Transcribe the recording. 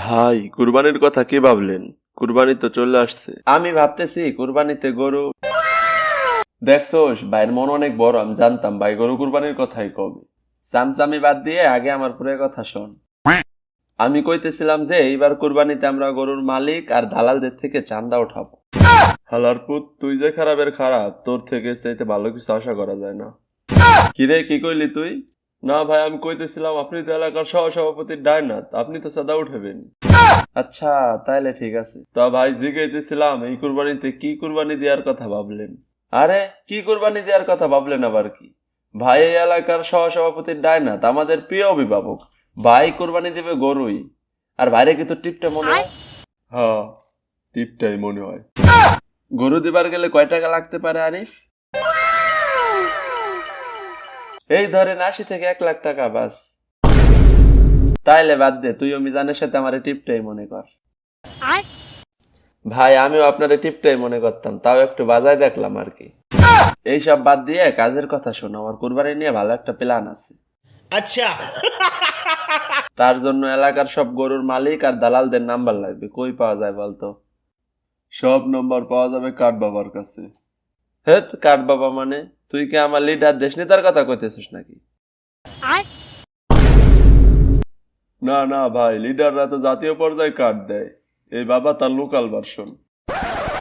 ভাই কুরবানির কথা কি ভাবলেন? কুরবানি তো চলে আসছে। আমি ভাবতেছি কুরবানিতে গরু। দেখছোস ভাইয়ের মন অনেক বড়, আমি জানতাম ভাই গরু কুরবানির কথাই কবে। চামচামি বাদ দিয়ে আগে আমার পুরো কথা শোন। আমি কইতেছিলাম যে এইবার কুরবানিতে আমরা গরুর মালিক আর দালালদের থেকে চাঁদা উঠাবো। হালার পুত, তুই যে খারাপের খারাপ, তোর থেকে চাইতে ভালো কিছু আশা করা যায় না। কিরে, কি কইলি তুই? না ভাই, আমি কইতেছিলাম আপনি তো এলাকার সহসভাপতির ডায়নাথ, আপনি তো চাঁদা উঠাবেন। আচ্ছা, তাইলে ঠিক আছে। তা ভাই জিজ্ঞাসিলাম এই কুরবানিতে কি কুরবানি দেওয়ার কথা ভাবলেন? আরে কি কুরবানি দেওয়ার কথা ভাবলেন আবার কি? ভাই এই এলাকার সহসভাপতির ডায়নাথ, আমাদের প্রিয় অভিভাবক। ভাই কুরবানি দেবে গরুই। আর ভাইরে কি তোর টিপটা মনে হয়? হ্যাঁ, টিপটাই মনে হয়। গরু দিবার গেলে কয় টাকা লাগতে পারে আরিফ? এই ধরেন 80 থেকে 1 লাখ টাকা বাস। তাইলে বাদ দে, তুই মিজানের সাথে আমার টিপটাই মনে কর। ভাই আমিও আপনার টিপটাই মনে করতাম, তাও একটু বাজায় দেখলাম আর কি। এইসব বাদ দিয়ে কাজের কথা শোনো, আমার কুরবানি নিয়ে ভালো একটা প্ল্যান আছে। अच्छा। তার জন্য এলাকার সব গরুর মালিক আর দালালদের নাম্বার লাগবে। কই পাওয়া যায় বলতো? সব নাম্বার পাওয়া যাবে কাঠ বাবার কাছে। হেৎ, কাঠ বাবা মানে? তুই কি আমার লিডার দেশ নেতার কথা কইতেছিস নাকি? না না ভাই, লিডাররা তো জাতীয় পর্যায়ে কার্ড দেয়, এই বাবা তার লোকাল ভার্সন।